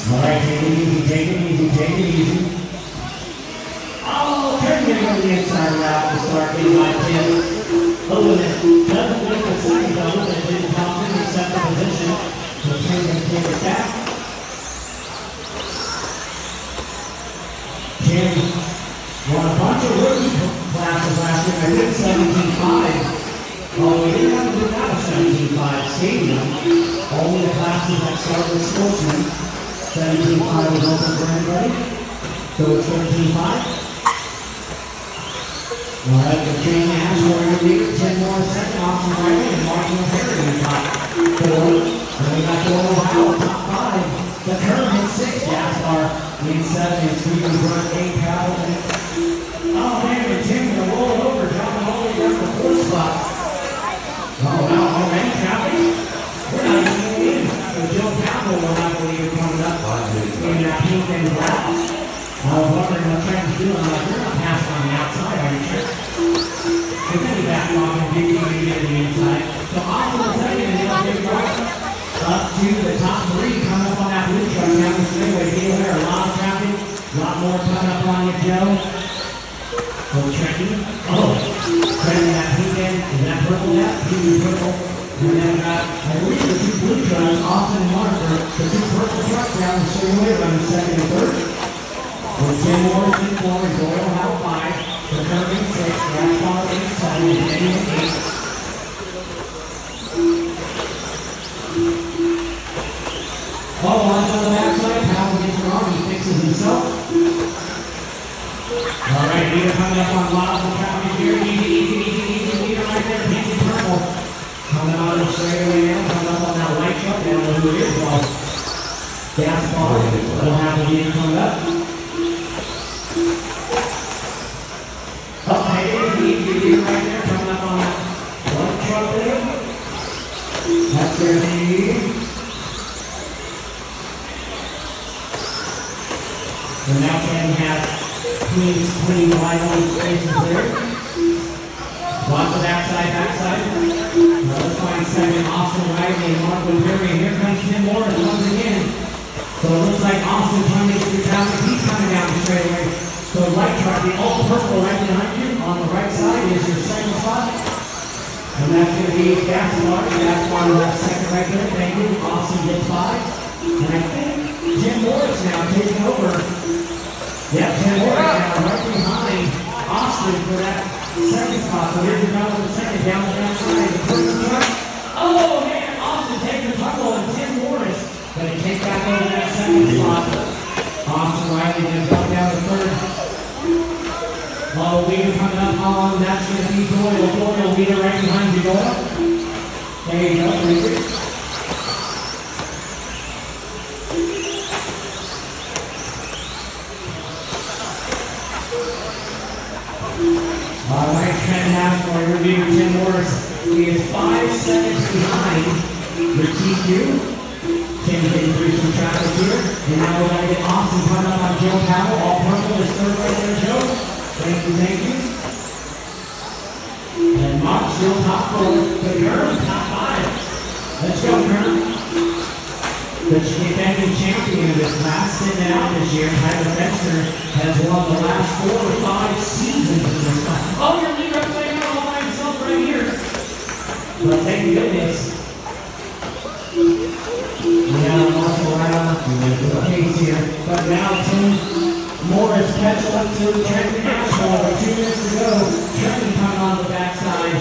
All right, take it easy, take it easy, take it easy. Oh, turn it on the inside route to start getting by 10. Oh, and it doesn't win the second double, but it didn't pop in the second position. So Tim can take it back. Tim won a bunch of rookie classes last year. I did 17.5. Oh, we didn't have to do that a 17.5 stadium. Only the classes that start with sportsmen. 17.5 is open for everybody. So it's 13.5. All right, the King Nash, Warrior Leader, 10 more second, Austin Riley, and Martin Perry in top 4. And we got Joel Howell, top 5. The Curve in 6, Gaspar in 7, and Stephen Brunt, 8, Powell. Oh man, and Tim gonna roll it over, dropping all the way down to the 4th spot. Oh wow, already traffic? We're not even going in. So Joe Powell will have a leader coming up in that pink and black. I was wondering what Trent was doing. I'm like, you're not passing on the outside, are you, Trent? We're going to be back off and do you to the inside. So off to the second and they'll get right up to the top 3 coming up on that blue truck down the straightaway. Deal there, a lot of traffic, a lot more coming up on you, Joe. So Trenton, Trenton that weekend, is that purple yet? Blue purple. And then I believe the 2 blue trucks, Austin and Marker, the 2 purple trucks down the straightaway running 2nd and 3rd. With 10 more in 4, Doyle Howe 5, the Curve in 6, Gaspar in 7, and Eddie in 8. Oh, on the backside, Powell gets wrong, he fixes himself. All right, leader coming up on lots of traffic here. Easy, leader right there, pink and purple. Coming out of the straightaway now, coming up on that white truck, down the who it is, well, Gaspar will have the leader coming up. Easy right there, coming up on that white truck there. That's their lead. And now can have clean wide on spaces there. Lots of backside. Let's find second, Austin Riley and Marco Perry. And here comes Tim Morris once again. So it looks like Austin trying to get through traffic. He's coming down the straightaway. So right truck, the all purple right behind you. On the right side is your second spot. And that's going to be Gaspar. Gaspar on that second right there. Thank you. Austin gets 5. And I think Tim Morris now taking over. Yep, Tim Morris now right behind Austin for that second spot. So here's your battle for the second down the outside. The first truck. Oh man, Austin taking the trouble and Tim Morris. But he takes back over that second spot. Austin Riley going to drop down the 3rd. Oh, leader coming up on, that's going to be Doyle, leader right behind you, Doyle. There you go, leader. All right, Trent National, review Tim Morris. He is 5 seconds behind your TQ. Tim getting through some traffic here. And now we're going to get Austin coming up on Joe Powell. All purple is 3rd right there, Joe. Thank you. And Mark still top 4. The Curve, top 5. Let's go, Curve. The defending champion of this class, sitting out this year, Tyler Fenster, has won the last 4 or 5 seasons in this class. Oh, your leader playing all by himself right here. But thank goodness. Yeah, Marshall right on the case here. But now Tim Morris catching up to Trenton Ashmore. 2 minutes to go. Trenton coming on the backside.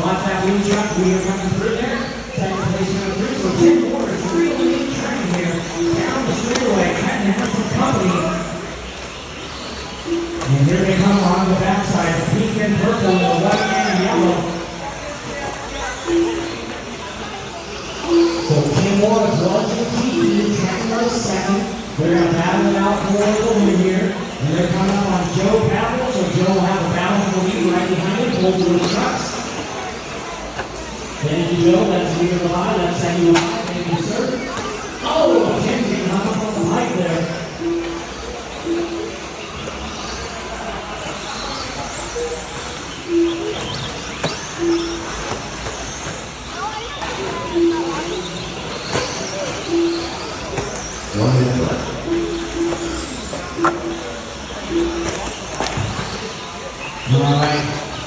Watch that blue truck. We are coming through there. Second place coming through. So Tim Morris really in Trenton here. Down the straightaway. Trenton has some company. And here they come on the backside. The pink and purple, the white and yellow. So Tim Morris was the team. Trenton was 2nd. They're going to battle it out for the win here. And they're coming up on Joe Powell. So Joe will have a battle for the lead right behind him. Both of the trucks. Thank you, Joe. That's leader behind. That's second behind. Thank you, sir. Oh, Tim getting hung up on the mic there. 1 minute left. All right,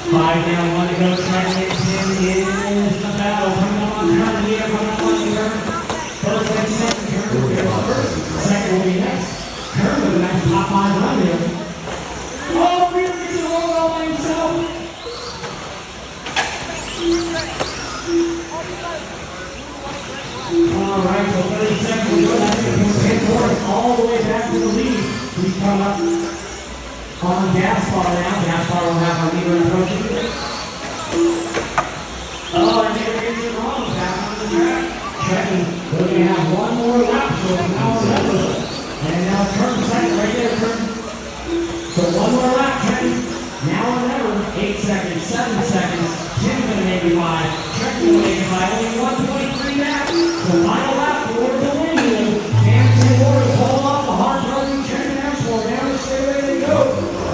5 down, 1 to go. Track 10 is the battle. Coming up on turn here, coming up on turn. First and second turn. Second will be next. Turn with a nice top 5 run here. Oh, here gets the roll all by himself. All right, so 30 seconds will go. That's going to put 10 Morris all the way back to the lead. He's come up on gas bar now. Gas bar will have our leader approaching. Oh, I think it gets it wrong. Back on the track. Checking. We're going to have 1 more lap, so it's now 11. And now turn second right there, turn. So 1 more lap, Ken. Now or never. 8 seconds, 7 seconds. 10 going to make it by. Checking will make it by. Only 1.3 back. So final lap for the win. Can't Morris hold off the hard running Chen Ashmore. Down the straightaway they go.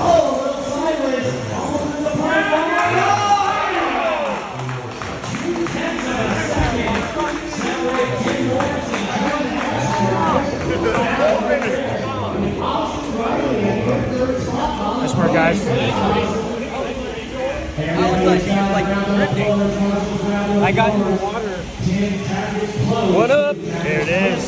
Oh, a little sideways. Almost in the plane. Oh my God! 2/10 of a second. Separate Tim Morris and Chen Ashmore. Nice work, guys. I was like, he was like drifting. I got in the water. What up? There it is.